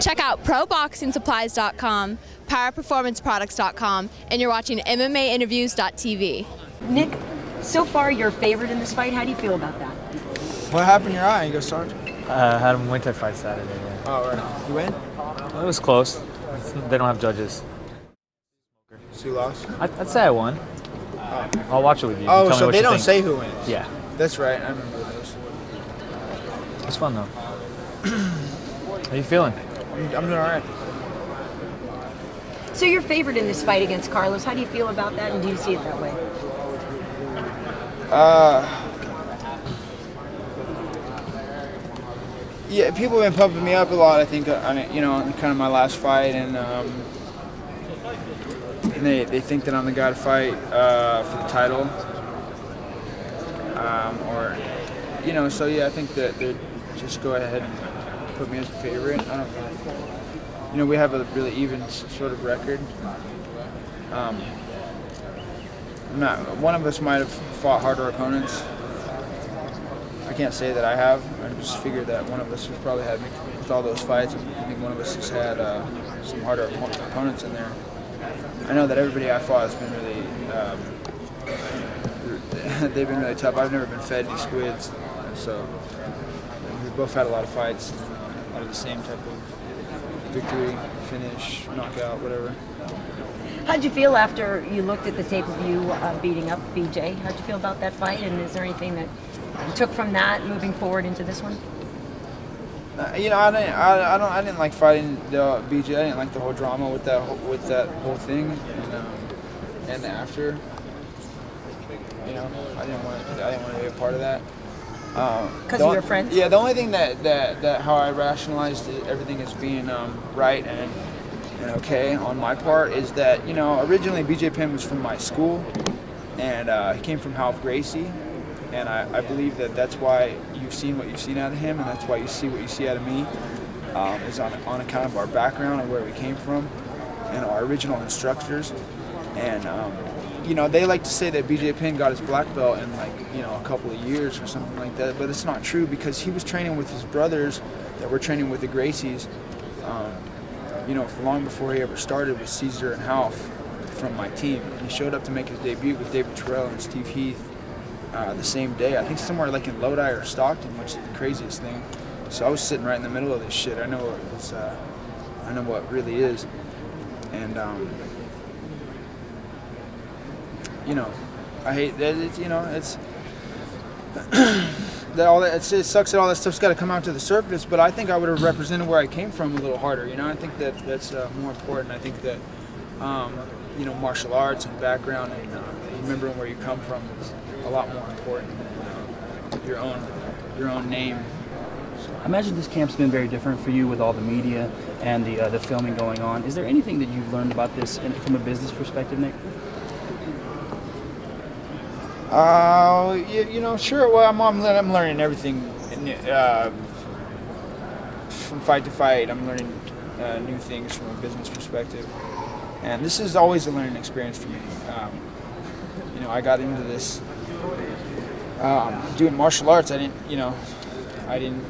Check out ProBoxingSupplies.com, PowerPerformanceProducts.com, and you're watching MMAinterviews.tv. Nick, so far your favorite in this fight. How do you feel about that? What happened in your eye? You go, Sarge? I had him winter fight Saturday. Yeah. Oh, right. You win? It was close. They don't have judges. So you lost? I'd say I won. Oh. I'll watch it with you. Oh, Tell so me they what don't you say think. who wins? Yeah. That's right. I remember those. It's fun, though. How you feeling? I'm doing all right. So your favorite in this fight against Carlos, how do you feel about that, and do you see it that way? Yeah, people have been pumping me up a lot. I think, you know, in kind of my last fight, and they think that I'm the guy to fight for the title, or you know. So yeah, I think that they just go ahead and put me as a favorite. I don't, you know, we have a really even sort of record. One of us might have fought harder opponents. I can't say that I have. I just figured that one of us has probably had, with all those fights, I think one of us has had some harder opponents in there. I know that everybody I fought has been really, they've been really tough. I've never been fed these squids, so we both had a lot of fights, a lot of the same type of victory, finish, knockout, whatever. How'd you feel after you looked at the tape of you beating up BJ? How'd you feel about that fight, and is there anything that you took from that moving forward into this one? You know, I didn't like fighting the BJ. I didn't like the whole drama with that whole thing, and after. You know, I didn't want to be a part of that. Because of your friends? Yeah, the only thing that how I rationalized everything as being right and okay on my part is that, you know, originally BJ Penn was from my school, and he came from Half Gracie, and I believe that that's why you've seen what you've seen out of him, and that's why you see what you see out of me, is on account of our background and where we came from and our original instructors. And you know, they like to say that BJ Penn got his black belt in, like, you know, a couple of years or something like that, but it's not true, because he was training with his brothers that were training with the Gracies, you know, for long before he ever started with Caesar and Half from my team. And he showed up to make his debut with David Terrell and Steve Heath the same day. I think somewhere like in Lodi or Stockton, which is the craziest thing. So I was sitting right in the middle of this shit. I know what it really is, and you know, I hate that. It's, you know, it's it sucks that all that stuff's got to come out to the surface. But I think I would have represented where I came from a little harder. You know, I think that's more important. I think that you know, martial arts and background and remembering where you come from is a lot more important than your own name. I imagine this camp's been very different for you with all the media and the filming going on. Is there anything that you've learned about this from a business perspective, Nick? You know, sure. Well, I'm learning everything from fight to fight. I'm learning new things from a business perspective, and this is always a learning experience for me. You know, I got into this doing martial arts. I didn't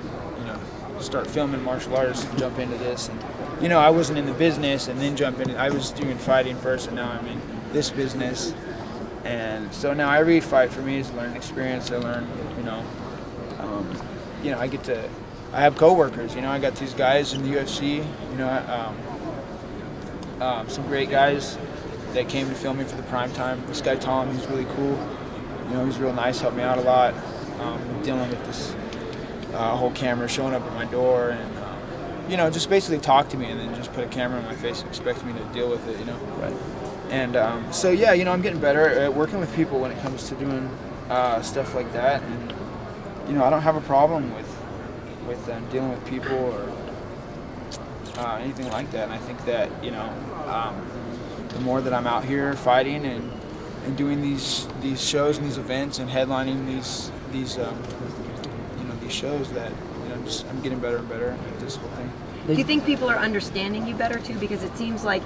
start filming martial arts and jump into this. And you know, I wasn't in the business and then jump into. I was doing fighting first, and now I'm in this business. And so now every fight for me is a learning experience. I learn, you know, I have coworkers. You know, I got these guys in the UFC. You know, some great guys that came to film me for the Primetime. This guy Tom, he's really cool. You know, he's real nice, helped me out a lot. Dealing with this whole camera showing up at my door, and you know, just basically talk to me and then just put a camera in my face and expect me to deal with it. You know, right. And so yeah, you know, I'm getting better at working with people when it comes to doing stuff like that. And you know, I don't have a problem with dealing with people or anything like that. And I think that, you know, the more that I'm out here fighting and doing these shows and these events and headlining these shows, that, you know, just I'm getting better and better at this whole thing. Do you think people are understanding you better too? Because it seems like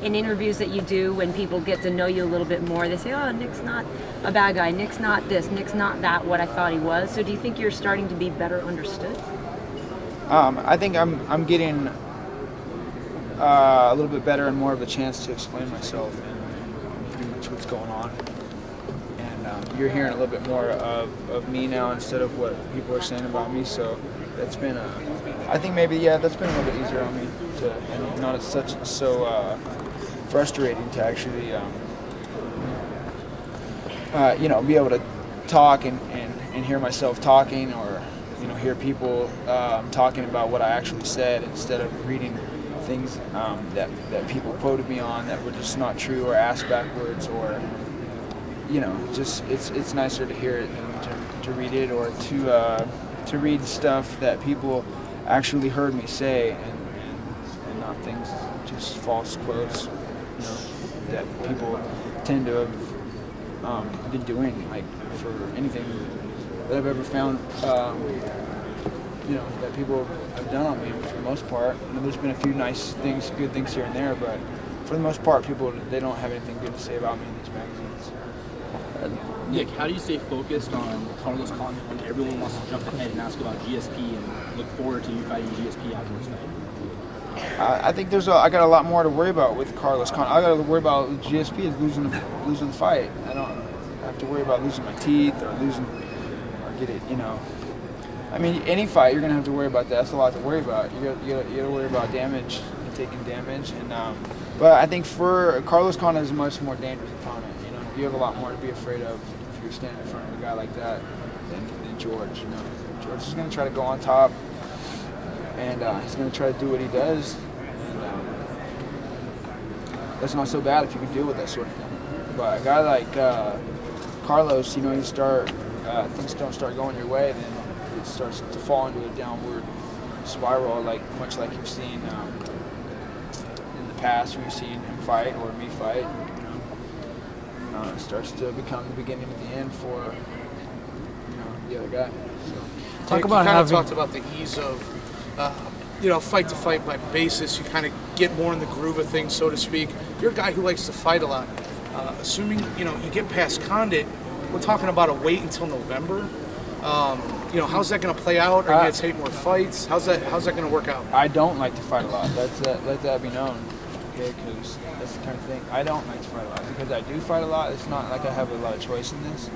in interviews that you do, when people get to know you a little bit more, they say, oh, Nick's not a bad guy, Nick's not this, Nick's not that, what I thought he was. So do you think you're starting to be better understood? I think I'm getting a little bit better and more of a chance to explain myself and pretty much what's going on. And you're hearing a little bit more of me now instead of what people are saying about me. So that's been, I think maybe, yeah, that's been a little bit easier on me to, and not so frustrating to actually, you know, be able to talk and hear myself talking, or, you know, hear people talking about what I actually said instead of reading things that people quoted me on that were just not true, or asked backwards, or, you know, just it's nicer to hear it than to read it, or to read stuff that people actually heard me say, and not things, just false quotes, you know, that people tend to have been doing, like, for anything that I've ever found, you know, that people have done on me for the most part. You know, there's been a few nice things, good things here and there, but for the most part, people, they don't have anything good to say about me in these magazines. Nick, how do you stay focused on Carlos Condit when everyone wants to jump ahead and ask about GSP and look forward to you fighting GSP afterwards tonight? I think I got a lot more to worry about with Carlos Condit. I got to worry about GSP is losing the fight. I don't have to worry about losing my teeth or get it, you know. I mean, any fight, you're going to have to worry about that. That's a lot to worry about. You got to worry about damage and taking damage. And but I think for Carlos Condit is a much more dangerous opponent. You know, you have a lot more to be afraid of if you're standing in front of a guy like that than George. You know, George is going to try to go on top, and he's going to try to do what he does. And that's not so bad if you can deal with that sort of thing. But a guy like Carlos, you know, things don't start going your way, then it starts to fall into a downward spiral, much like you've seen in the past, where you've seen him fight or me fight. You know, it starts to become the beginning of the end for, you know, the other guy. So. Talk about you kind of talked about the ease of, you know, fight to fight by basis. You kind of get more in the groove of things, so to speak. You're a guy who likes to fight a lot. Assuming, you know, you get past Condit, we're talking about a wait until November. You know, how's that going to play out? Are you going to take more fights? How's that going to work out? I don't like to fight a lot. Let that be known, okay? Because that's the kind of thing. I don't like to fight a lot because I do fight a lot. It's not like I have a lot of choice in this.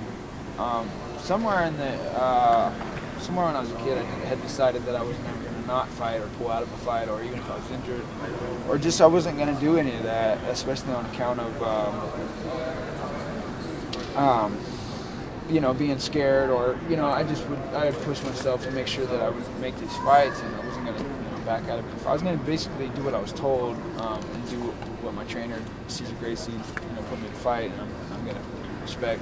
Somewhere when I was a kid, I had decided that I was never going to not fight or pull out of a fight, or even if I was injured, or just I wasn't going to do any of that, especially on account of you know, being scared, or, you know, I would push myself to make sure that I would make these fights, and I wasn't going to, you know, back out of it. I was going to basically do what I was told, and do what my trainer, Cesar Gracie, you know, put me to fight, and I'm going to respect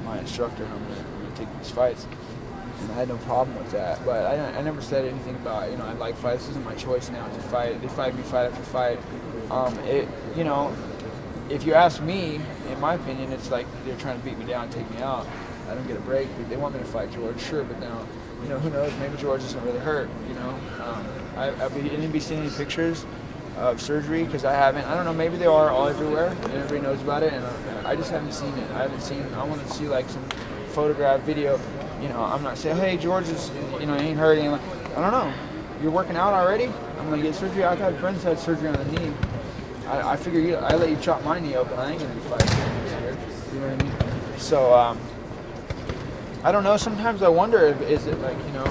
my instructor, and I'm going to take these fights. And I had no problem with that, but I never said anything about, you know, I like fights. This isn't my choice now to fight. They fight me fight after fight. You know, if you ask me, in my opinion, it's like they're trying to beat me down, take me out. I don't get a break. They want me to fight George, sure, but now, you know, who knows? Maybe George isn't really hurt. You know, I didn't be seeing any pictures of surgery because I haven't. I don't know. Maybe they are all everywhere, and everybody knows about it, and I just haven't seen it. I want to see like some photograph, video. You know, I'm not saying, hey, George is, you know, he ain't hurt. I don't know. You're working out already? I'm gonna get surgery. I've had friends who had surgery on the knee. I figure I let you chop my knee open. I ain't gonna be fighting here. You know what I mean? So I don't know. Sometimes I wonder if is it like, you know,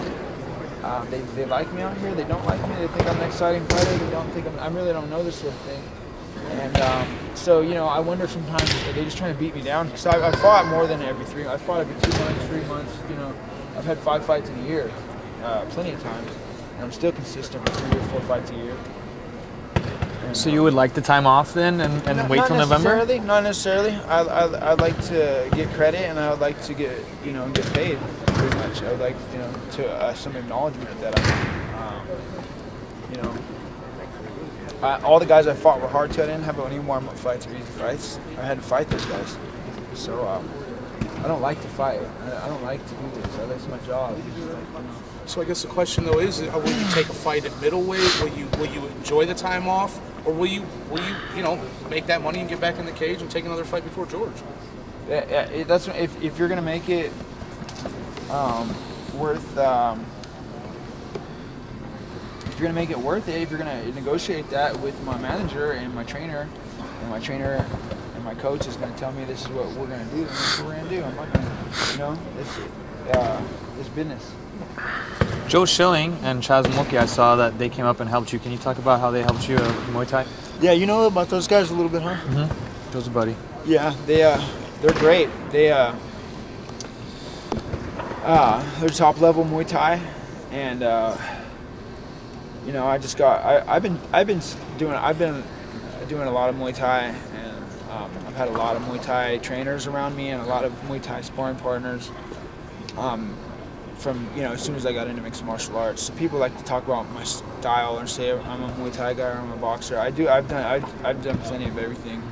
they like me out here. They don't like me. They think I'm an exciting fighter. They don't think I really don't know this sort of thing. And so, you know, I wonder sometimes are they just trying to beat me down? Because I fought more than every 3 months. I fought every 2 months, 3 months. You know, I've had 5 fights in a year, plenty of times, and I'm still consistent with 3 or 4 fights a year. And, so you would like the time off then and wait till November? Not necessarily. I like to get credit, and I would like to get paid pretty much. I would like, you know, to some acknowledgement that you know. All the guys I fought were hard to. I didn't have any warm-up fights or easy fights. I had to fight those guys. So I don't like to fight. I don't like to do this. That's my job. So I guess the question though is, will you take a fight at middleweight? Will you enjoy the time off, or will you make that money and get back in the cage and take another fight before George? That's if you're gonna make it worth. If you're gonna make it worth it, if you're gonna negotiate that with my manager and my trainer, and my coach is gonna tell me this is what we're gonna do, and this is what we're gonna do. I'm not gonna, it's business. Joe Schilling and Chaz Moki, I saw that they came up and helped you. Can you talk about how they helped you Muay Thai? Yeah, you know about those guys a little bit, huh? Mm-hmm. Joe's a buddy. Yeah, they're great. They're top level Muay Thai, and you know, I've been doing a lot of Muay Thai, and I've had a lot of Muay Thai trainers around me and a lot of Muay Thai sparring partners. From, you know, as soon as I got into mixed martial arts, so people like to talk about my style or say I'm a Muay Thai guy or I'm a boxer. I've done plenty of everything.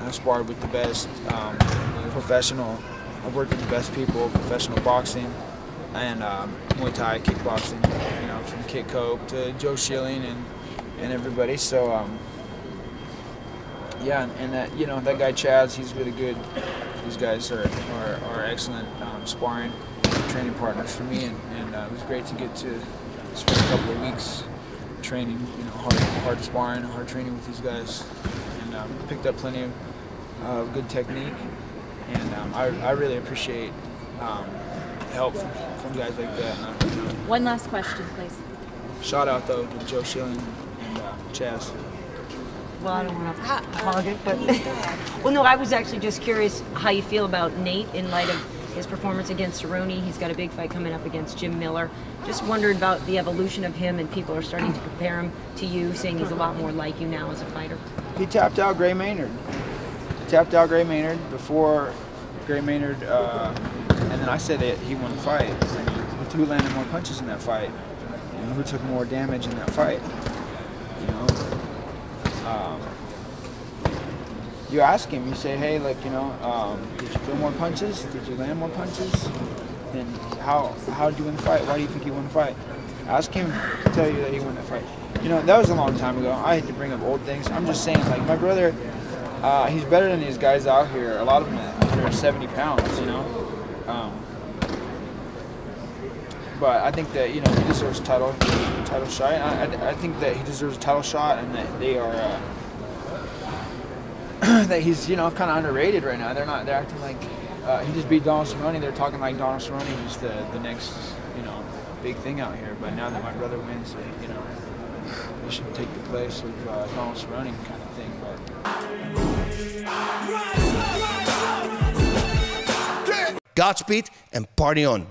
I've sparred with the best, professional. I've worked with the best people, professional boxing, and Muay Thai, kickboxing. You know, from Kit Cope to Joe Schilling and everybody. So yeah, and that, you know, that guy Chaz, he's really good. These guys are excellent sparring, training partners for me, and it was great to get to spend a couple of weeks training, you know, hard sparring, hard training with these guys, and picked up plenty of good technique, and I really appreciate help from guys like that. You know, One last question, please. shout out though to Joe Schilling and Chaz. Well, I don't want to hog it, but well, no, I was actually just curious how you feel about Nate in light of his performance against Cerrone. He's got a big fight coming up against Jim Miller. Just wondered about the evolution of him, and people are starting to compare him to you, saying he's a lot more like you now as a fighter. He tapped out Gray Maynard. Before Gray Maynard, and then I said that he won the fight. Who landed more punches in that fight? And who took more damage in that fight? You know, you ask him. You say, hey, like, you know, did you throw more punches? Did you land more punches? Then how did you win the fight? Why do you think you won the fight? Ask him to tell you that he won the fight. You know, that was a long time ago. I hate to bring up old things. I'm just saying, like, my brother, he's better than these guys out here. A lot of them at 170 pounds, you know. But I think that, you know, he deserves a title shot. I think that he deserves a title shot, and that they are that he's, you know, kind of underrated right now. They're acting like he just beat Donald Cerrone. They're talking like Donald Cerrone was the next, you know, big thing out here. But now that my brother wins, you know, he should take the place of Donald Cerrone kind of thing. But Godspeed and party on.